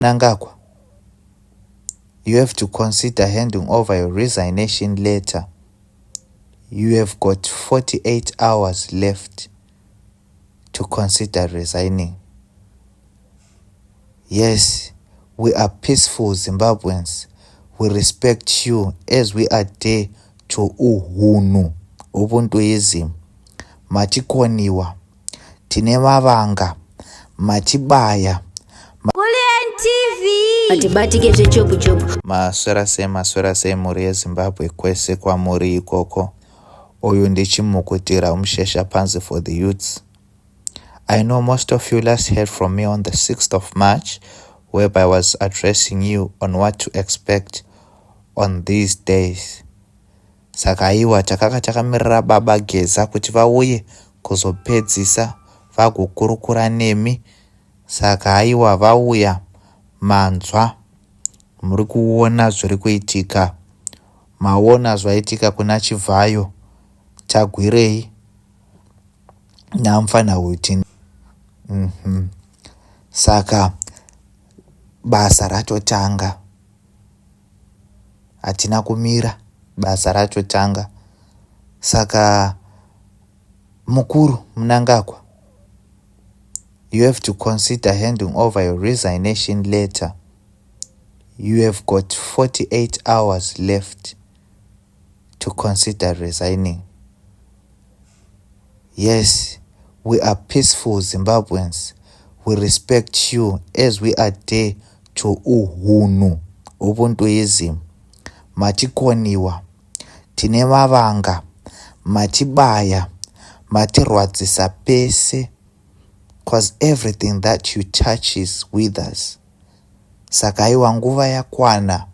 Mnangagwa, you have to consider handing over your resignation letter. You have got 48 hours left to consider resigning. Yes, we are peaceful Zimbabweans. We respect you as we adhere to uhunu, ubuntuism. Matikoniwa, tine mavanga, matibaya. Matibatike zvechopu-chopu. Maswera se muri yeZimbabwe kwese kwamuri ikoko. Uyu ndi Chimhukutira umshesha panzi for the youths. I know most of you last heard from me on the 6th of March, whereby I was addressing you on what to expect on these days. Saka iwa takamirira baba Geza kuti vauye kuzopedzisa vagokurukura nemi. Saka aiwa vauya manzwa, muri kuona zviri kuitika, maona zvaitika kuna Chivhayo, Tagwirei namfana Hutin. Saka basa ratotanga, hatina kumira, basa ratotanga. Saka mukuru Mnangagwa, you have to consider handing over your resignation letter. You have got 48 hours left to consider resigning. Yes, we are peaceful Zimbabweans. We respect you as we adhere to uhunu, ubuntuism. Matikoniwa, tine mavanga, matibaya, matirwadzisa pese. Cause everything that you touch is with us. Saka iwa nguva yakwana,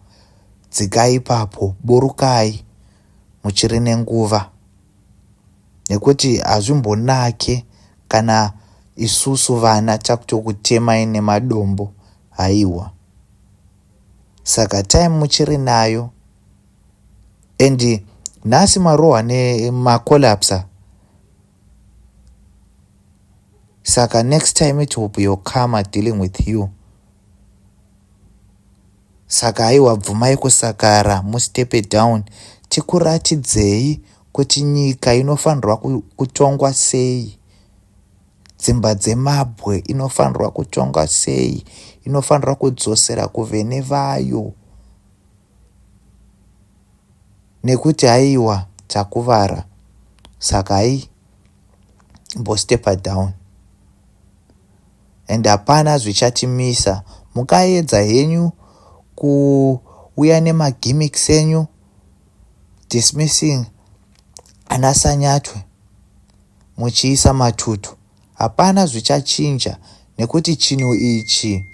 dzikai papo, burukai, muchiri nenguva. Nekuti hazvimbonake kana isusu vana takutokutema ine madombo, haiwa. Saka time muchiri nayo, and nasi maroha ne makolapsa. Saka next time it will be your karma dealing with you. Saka aiwa bvumai kusakara, mustepe down, tikuratidzei kuti nyika inofanirwa kutongwa sei. Dzimba dzemabwe inofanirwa kutongwa sei, inofanirwa kudzosera kuvene vayo. Nekuti haiwa takuvara. Saka ai mbostepa down. And hapana zvichatimisa. Mukaedza henyu kuuya nemagimmicks enyu, dismissing anasanyatwe, muchiisa matutu. Hapana zvichachinja, nekuti chinhu ichi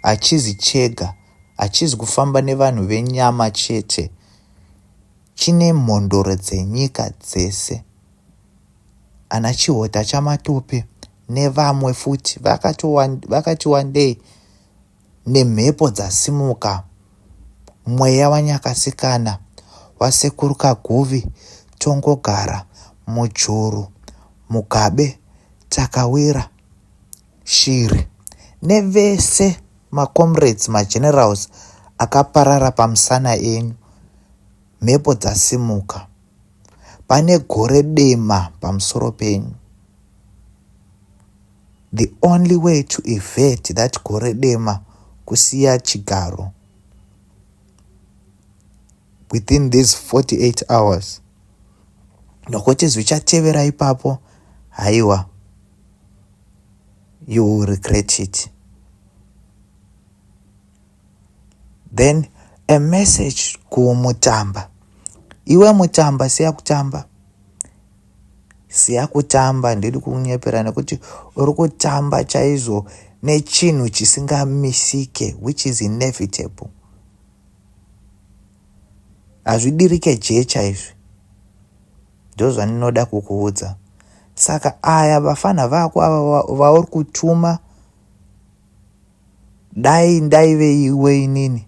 hachizi chega, hachizi kufamba nevanhu venyama chete. Chine mhondoro dzenyika dzese. Ana Chihota chamatope nevamwe futi vakati wandei nemhepo dzasimuka, mweya wanyakasikana, wasekuru Kaguvi, Tongogara, Mujuru, Mugabe, Takawira, Shiri, nevese macomrades, magenerals akaparara pamusana enyu. Mhepo dzasimuka, pane gore dema pamusoro penyu. The only way to evade that gore dema kusiya chigaro within these 48 hours. Nokuti zvichatevera ipapo, haiwa, you will regret it. Then a message kuMutamba. Iwe Mutamba siya kutamba, ndiri kunyepera nekuti uri kutamba chaizvo nechinhu chisingamisike, which is inevitable. Hazvidirike jecha izvi. Ndo zvandinoda kukuudza. Saka aya vafana vako ava vauri kutuma, dai ndaive iwe inini,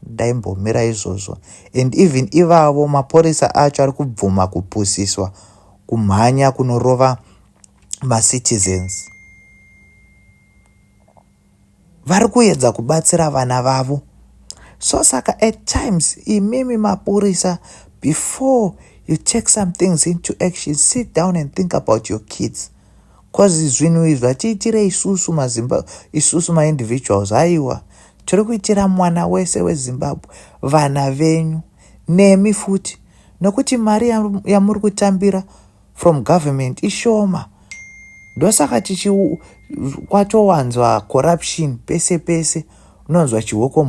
ndaimbomira izvozvo. And even ivavo maporisa acho ari kubvuma kupusiswa kumhanya kunorova macitizens. vari kuedza kubatsira vana vavo. So saka at times imimi mapurisa, before you take some things into action, sit down and think about your kids. Cause zvinhu izvi atiitire isusu ma-individuals, haiwa tiri kuitira mwana wese weZimbabwe, vana venyu nemi futi, nokuti mari yamuri kutambira from government ishoma. Ndosaka kwatowanzwa corruption pese pese, unonzwa chihoko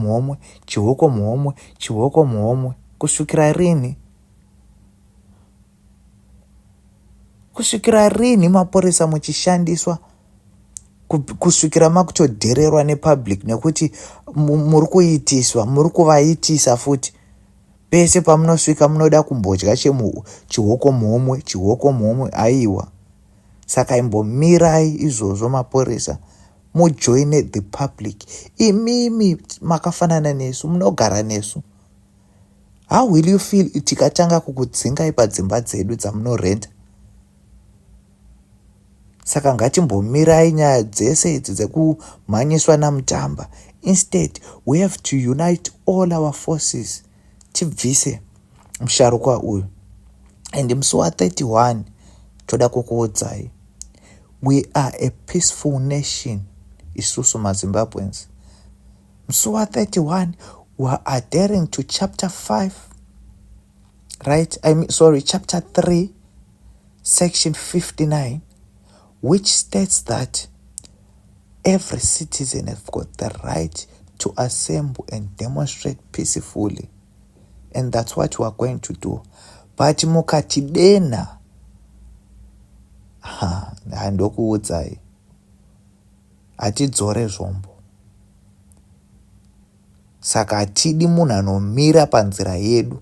muhomwe. Kusvikira rini? Kusvikira rini mapurisa muchishandiswa kusvikira makutodhererwa nepublic, nekuti muri kuitiswa, muri kuvaitisa futi. Pese pamunosvika munoda kumbodya chihoko muhomwe, aiwa. Saka imbomirai izvozvo mapurisa, mujoine the public. Imimi makafanana nesu, munogara nesu. How will you feel tikatanga kukudzingai padzimba dzedu dzamunorenta? Saka ngatimbomirai nyaya dzese idzi dzekumhanyiswa namutamba. Instead, we have to unite all our forces. Tibvise musharukwa uyu. And musi wa31 toda kukuudzai, we are a peaceful nation, isusu maZimbabweans. Musi wa31 we are adhering to chapter 5, right? Chapter 3, section 59, which states that every citizen has got the right to assemble and demonstrate peacefully. And that's what we are going to do. But mukatidena, ndokuudzai, atidzore zvombo. Saka atidi munhu anomira panzira yedu.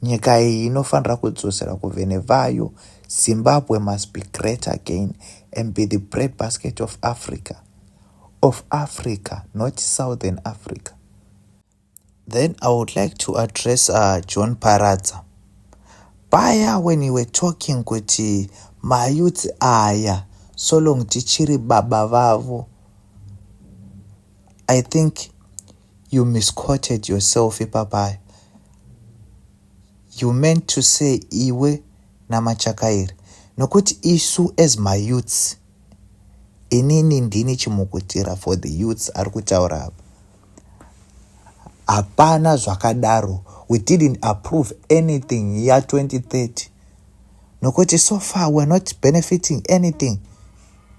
Nyika iyi inofanira kudzosera kuvhene vayo. Zimbabwe must be great again and be the breadbasket of Africa. Of Africa, not Southern Africa. Then I would like to address John Paradza. Paya when you were talking kuti mayouth aya so long tichiri baba vavo, I think you misquoted yourself, Papa. You meant to say iwe na machakairi. Nokuti isu as my youths, inini ndini Chimhukutira for the youths ari kutaura apa. Hapana zvakadaro. We didn't approve anything year 2030. Nokuti so far we're not benefiting anything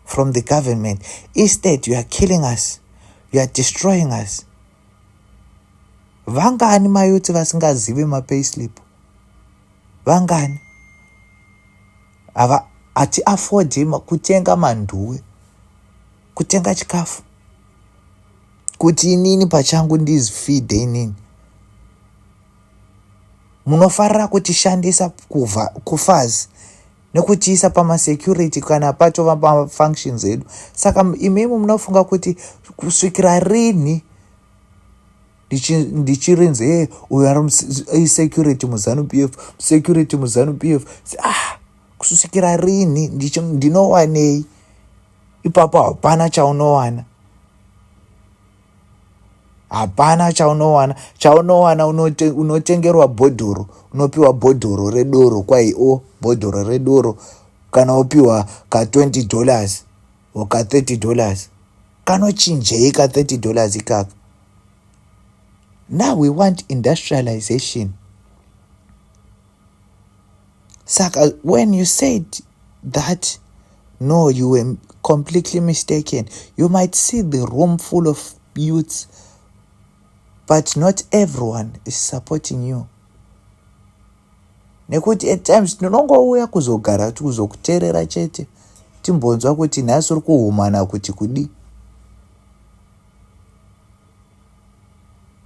from the government. Instead, you are killing us. You are destroying us. Vangani mayuti vasingazivi mapayslip? Vangani? Ati afford kutenga manduwe, kutenga chikafu, kuti inini pachangu ndizifeed inini. Munofarira kutishandisa kufazi nekutiisa pamasecurity kana patova pamafunctions edu. Saka imimi munofunga kuti kusvikira rini ndichirinze uyu ari security muZANU-PF, security muZANU-PF. Kusvikira rini ndinowanei? Ipapo hapana chaunowana. Hapana chaunowana. Chaunowana unotengerwa bhodhoro, unopiwa bhodhoro redoro bhodhoro redoro, kana upiwa ka $20 or ka $30. Kanochinjei ka $30 ikaka? Now we want industrialization. Saka, when you said that, no, you were completely mistaken. You might see the room full of youths, but not everyone is supporting you. Nekuti at times tinongouya kuzogara kuzokuteerera chete, timbonzwa kuti nhasi uri kuhumana kuti kudi.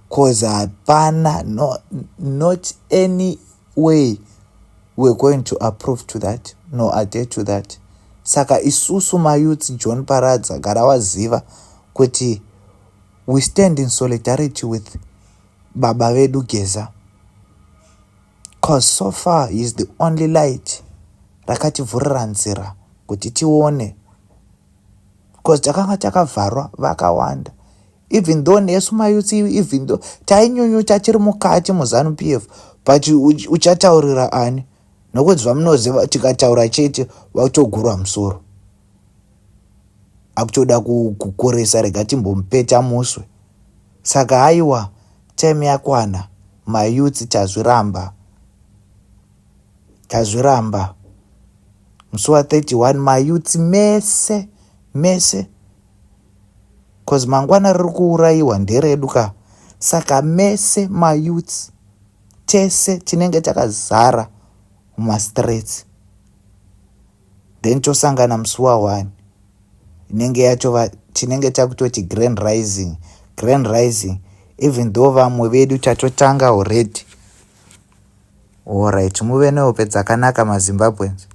Cause hapana, not any way we're going to approve to that, no adhere to that. Saka isusu mayouth, John Paradza, garawaziva kuti we stand in solidarity with Baba Vedu Geza. Cause so far he is the only light rakativhurira nzira kuti tione. Cause takanga takavharwa vakawanda. even though nesu mayuts, even though tainyunyuta tiri mukati muZANU PF, but uchataurira ani? Nokuti zvamunoziva tikataura chete watogurwa musoro. Akutoda kukoresa, rega timbompeta muswe. Saka haiwa, time yakwana, mayuts tazviramba. Musi wa 31 mayuts mese cause mangwana riri kuuraiwa nderedu ka. Saka mese mayuts tese tinenge takazara mumastreets, then tosangana musi wa 1 inenge yatova tinenge takutoti grand rising, even though vamwe vedu tatotanga already. Alright, muve nehope dzakanaka maZimbabweans.